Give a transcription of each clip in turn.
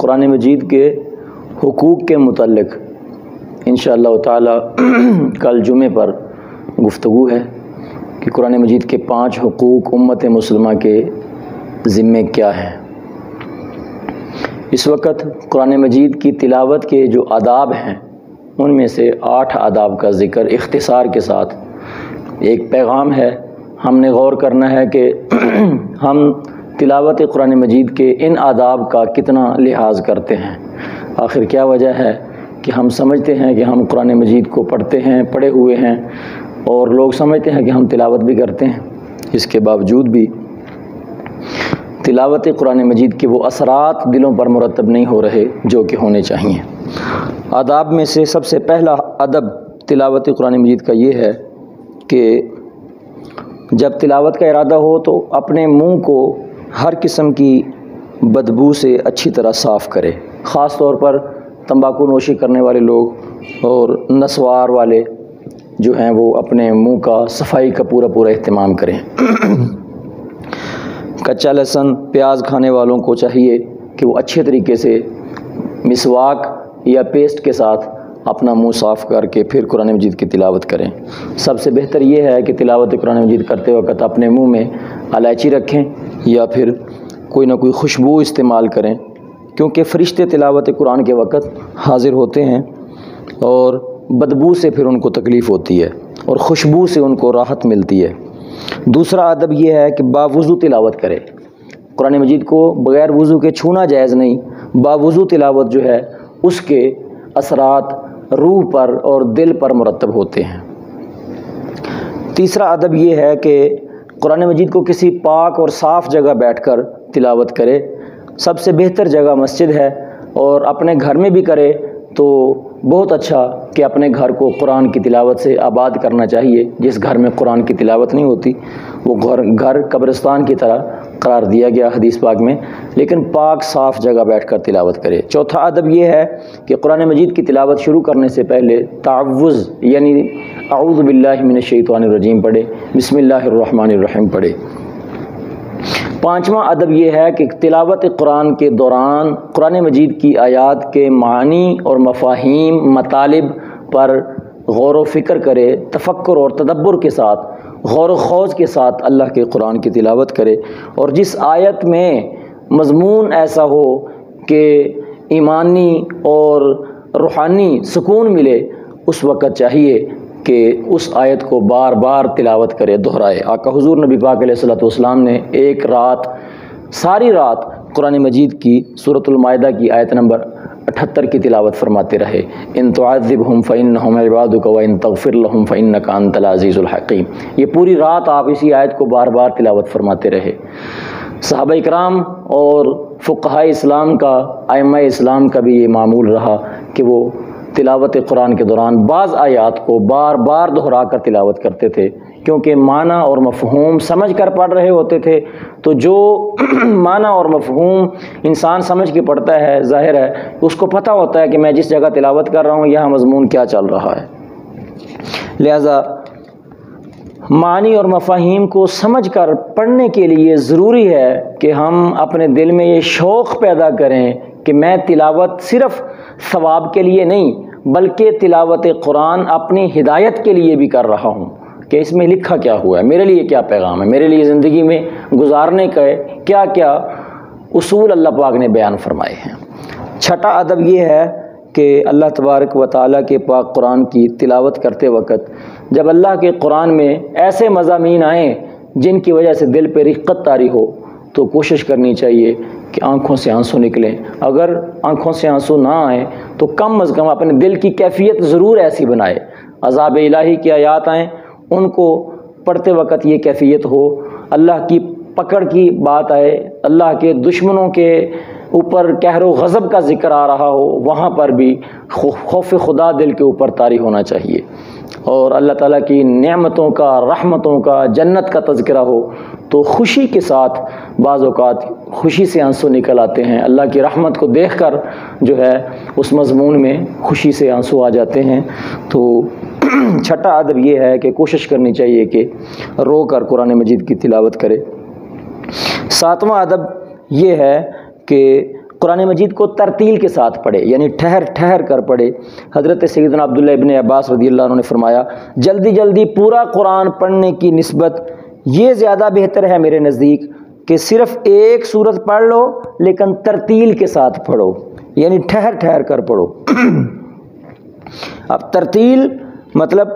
قرآن مجید کے حقوق کے متعلق انشاءاللہ تعالی کل جمعے پر گفتگو ہے کہ قرآن مجید کے 5 حقوق امت مسلمہ کے ذمے کیا ہیں۔ اس وقت قرآن مجید کی تلاوت کے جو آداب ہیں ان میں سے 8 آداب کا ذکر اختصار کے ساتھ ایک پیغام ہے۔ ہم نے غور کرنا ہے کہ ہم تلاوت قرآن مجید کے ان آداب کا کتنا لحاظ کرتے ہیں۔ آخر کیا وجہ ہے کہ ہم سمجھتے ہیں کہ ہم قرآن مجید کو پڑھتے ہیں، پڑھے ہوئے ہیں، اور لوگ سمجھتے ہیں کہ ہم تلاوت بھی کرتے ہیں، اس کے باوجود بھی تلاوت قرآن مجید کے وہ اثرات دلوں پر مرتب نہیں ہو رہے جو کہ ہونے چاہیے۔ آداب میں سے سب سے پہلا ادب تلاوت قرآن مجید کا یہ ہے کہ جب تلاوت کا ارادہ ہو تو اپنے منہ کو ہر قسم کی بدبو سے اچھی طرح صاف کرے۔ خاص طور پر تمباکو نوشی کرنے والے لوگ اور نسوار والے جو ہیں وہ اپنے منہ کا صفائی کا پورا اہتمام کریں۔ کچا لہسن پیاز کھانے والوں کو چاہیے کہ وہ اچھے طریقے سے مسواک یا پیسٹ کے ساتھ اپنا منہ صاف کر کے پھر قرآن مجید کی تلاوت کریں۔ سب سے بہتر یہ ہے کہ تلاوت قرآن مجید کرتے وقت اپنے منہ میں الائچی رکھیں یا پھر کوئی نہ کوئی خوشبو استعمال کریں، کیونکہ فرشتے تلاوت قرآن کے وقت حاضر ہوتے ہیں اور بدبو سے پھر ان کو تکلیف ہوتی ہے اور خوشبو سے ان کو راحت ملتی ہے۔ دوسرا ادب یہ ہے کہ باوضو تلاوت کرے۔ قرآن مجید کو بغیر وضو کے چھونا جائز نہیں، باوضو تلاوت جو ہے اس کے اثرات روح پر اور دل پر مرتب ہوتے ہیں۔ تیسرا ادب یہ ہے کہ قرآن مجید کو کسی پاک اور صاف جگہ بیٹھ کر تلاوت کرے۔ سب سے بہتر جگہ مسجد ہے، اور اپنے گھر میں بھی کرے تو بہت اچھا کہ اپنے گھر کو قرآن کی تلاوت سے آباد کرنا چاہیے۔ جس گھر میں قرآن کی تلاوت نہیں ہوتی وہ گھر قبرستان کی طرح قرار دیا گیا حدیث پاک میں، لیکن پاک صاف جگہ بیٹھ کر تلاوت کرے۔ چوتھا ادب یہ ہے کہ قرآن مجید کی تلاوت شروع کرنے سے پہلے تعوذ یعنی اعوذ باللہ من الشیطان الرجیم پڑھے، بسم اللہ الرحمن الرحیم پڑھے۔ پانچواں ادب یہ ہے کہ تلاوت قرآن کے دوران قرآن مجید کی آیات کے معنی اور مفاہیم مطالب پر غور و فکر کرے، تفکر اور تدبر کے ساتھ، غور و خوض کے ساتھ اللہ کے قرآن کی تلاوت کرے، اور جس آیت میں مضمون ایسا ہو کہ ایمانی اور روحانی سکون ملے اس وقت چاہیے کہ اس آیت کو بار بار تلاوت کرے، دہرائے۔ آقا حضور نبی پاک علیہ الصلوۃ والسلام نے ایک رات ساری رات قرآن مجید کی سورۃ المائدہ کی آیت نمبر 78 کی تلاوت فرماتے رہے۔ ان تعذبہم فانہم عبادک وان تغفر لہم فانک انت العزیز الحکیم۔ یہ پوری رات آپ اسی آیت کو بار بار تلاوت فرماتے رہے۔ صحابہ اکرام اور فقہاء اسلام کا، ائمہ اسلام کا بھی یہ معمول رہا کہ وہ تلاوت قرآن کے دوران بعض آیات کو بار بار دہرا کر تلاوت کرتے تھے، کیونکہ معنی اور مفہوم سمجھ کر پڑھ رہے ہوتے تھے۔ تو جو معنی اور مفہوم انسان سمجھ کے پڑھتا ہے، ظاہر ہے اس کو پتہ ہوتا ہے کہ میں جس جگہ تلاوت کر رہا ہوں یہاں مضمون کیا چل رہا ہے۔ لہذا معنی اور مفاہیم کو سمجھ کر پڑھنے کے لیے ضروری ہے کہ ہم اپنے دل میں یہ شوق پیدا کریں کہ میں تلاوت صرف ثواب کے لیے نہیں بلکہ تلاوت قرآن اپنی ہدایت کے لیے بھی کر رہا ہوں، کہ اس میں لکھا کیا ہوا ہے، میرے لیے کیا پیغام ہے، میرے لیے زندگی میں گزارنے کا کیا کیا اصول اللہ پاک نے بیان فرمائے ہیں۔ چھٹا ادب یہ ہے کہ اللہ تبارک و تعالیٰ کے پاک قرآن کی تلاوت کرتے وقت جب اللہ کے قرآن میں ایسے مضامین آئیں جن کی وجہ سے دل پہ رقت طاری ہو تو کوشش کرنی چاہیے کہ آنکھوں سے آنسو نکلیں۔ اگر آنکھوں سے آنسو نہ آئیں تو کم از کم اپنے دل کی کیفیت ضرور ایسی بنائے۔ عذاب الہی کی آیات آئیں ان کو پڑھتے وقت یہ کیفیت ہو، اللہ کی پکڑ کی بات آئے، اللہ کے دشمنوں کے اوپر قہر و غضب کا ذکر آ رہا ہو، وہاں پر بھی خوف خدا دل کے اوپر طاری ہونا چاہیے، اور اللہ تعالیٰ کی نعمتوں کا، رحمتوں کا، جنت کا تذکرہ ہو تو خوشی کے ساتھ بعض اوقات خوشی سے آنسو نکل آتے ہیں۔ اللہ کی رحمت کو دیکھ کر جو ہے اس مضمون میں خوشی سے آنسو آ جاتے ہیں۔ تو چھٹا ادب یہ ہے کہ کوشش کرنی چاہیے کہ رو کر قرآن مجید کی تلاوت کرے۔ ساتواں ادب یہ ہے کہ قرآن مجید کو ترتیل کے ساتھ پڑھے، یعنی ٹھہر ٹھہر کر پڑھے۔ حضرت سیدنا عبداللہ ابن عباس رضی اللہ عنہ نے فرمایا جلدی جلدی پورا قرآن پڑھنے کی نسبت یہ زیادہ بہتر ہے میرے نزدیک کہ صرف ایک سورت پڑھ لو لیکن ترتیل کے ساتھ پڑھو، یعنی ٹھہر ٹھہر کر پڑھو۔ اب ترتیل مطلب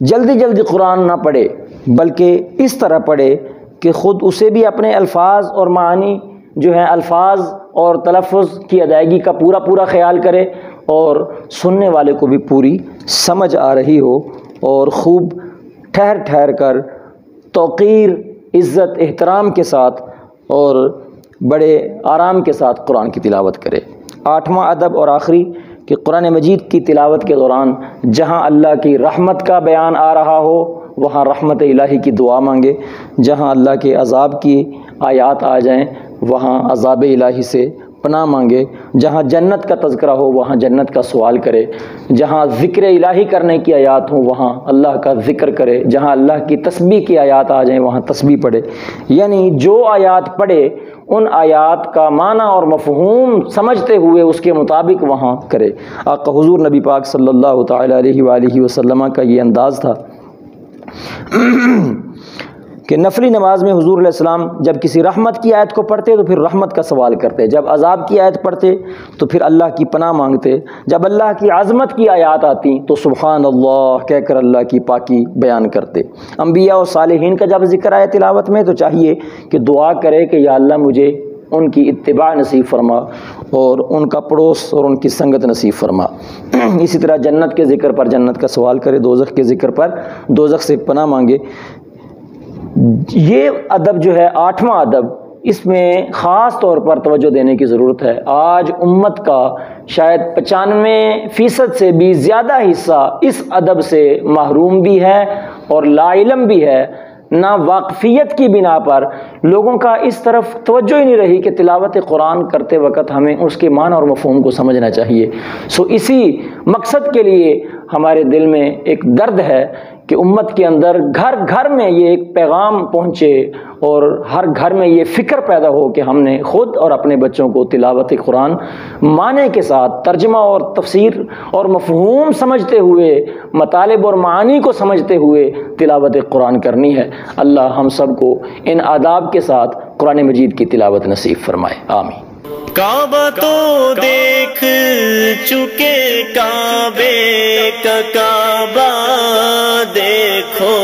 جلدی جلدی قرآن نہ پڑھے بلکہ اس طرح پڑھے کہ خود اسے بھی اپنے الفاظ اور معانی جو ہیں الفاظ اور تلفظ کی ادائیگی کا پورا پورا خیال کرے اور سننے والے کو بھی پوری سمجھ آ رہی ہو، اور خوب ٹھہر ٹھہر کر توقیر، عزت، احترام کے ساتھ اور بڑے آرام کے ساتھ قرآن کی تلاوت کرے۔ 8واں ادب اور آخری کہ قرآن مجید کی تلاوت کے دوران جہاں اللہ کی رحمت کا بیان آ رہا ہو وہاں رحمت الہی کی دعا مانگے، جہاں اللہ کے عذاب کی آیات آ جائیں وہاں عذاب الہی سے پناہ مانگے، جہاں جنت کا تذکرہ ہو وہاں جنت کا سوال کرے، جہاں ذکر الہی کرنے کی آیات ہوں وہاں اللہ کا ذکر کرے، جہاں اللہ کی تسبیح کی آیات آ جائیں وہاں تسبیح پڑھے، یعنی جو آیات پڑھے ان آیات کا معنی اور مفہوم سمجھتے ہوئے اس کے مطابق وہاں کرے۔ آقا حضور نبی پاک صلی اللہ تعالی علیہ وآلہ وسلم کا یہ انداز تھا کہ نفلی نماز میں حضور علیہ السلام جب کسی رحمت کی آیت کو پڑھتے تو پھر رحمت کا سوال کرتے، جب عذاب کی آیت پڑھتے تو پھر اللہ کی پناہ مانگتے، جب اللہ کی عظمت کی آیات آتی تو سبحان اللہ کہہ کر اللہ کی پاکی بیان کرتے۔ انبیاء اور صالحین کا جب ذکر آئے تلاوت میں تو چاہیے کہ دعا کرے کہ یا اللہ مجھے ان کی اتباع نصیب فرما اور ان کا پڑوس اور ان کی سنگت نصیب فرما۔ اسی طرح جنت کے ذکر پر جنت کا سوال کرے، دوزخ کے ذکر پر دوزخ سے پناہ مانگے۔ یہ ادب جو ہے 8واں ادب، اس میں خاص طور پر توجہ دینے کی ضرورت ہے۔ آج امت کا شاید 95% سے بھی زیادہ حصہ اس ادب سے محروم بھی ہے اور لا علم بھی ہے۔ نا واقفیت کی بنا پر لوگوں کا اس طرف توجہ ہی نہیں رہی کہ تلاوت قرآن کرتے وقت ہمیں اس کے معنی اور مفہوم کو سمجھنا چاہیے۔ اسی مقصد کے لیے ہمارے دل میں ایک درد ہے کہ امت کے اندر گھر گھر میں یہ ایک پیغام پہنچے اور ہر گھر میں یہ فکر پیدا ہو کہ ہم نے خود اور اپنے بچوں کو تلاوت قرآن معنی کے ساتھ ترجمہ اور تفسیر اور مفہوم سمجھتے ہوئے، مطالب اور معانی کو سمجھتے ہوئے تلاوت قرآن کرنی ہے۔ اللہ ہم سب کو ان آداب کے ساتھ قرآن مجید کی تلاوت نصیب فرمائے، آمین۔ کعبہ تو دیکھ چکے، کعبے کا کعبہ دیکھو،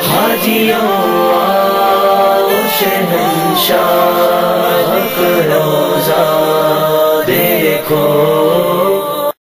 حاجیوں آؤ شہنشاہ کا روضہ دیکھو۔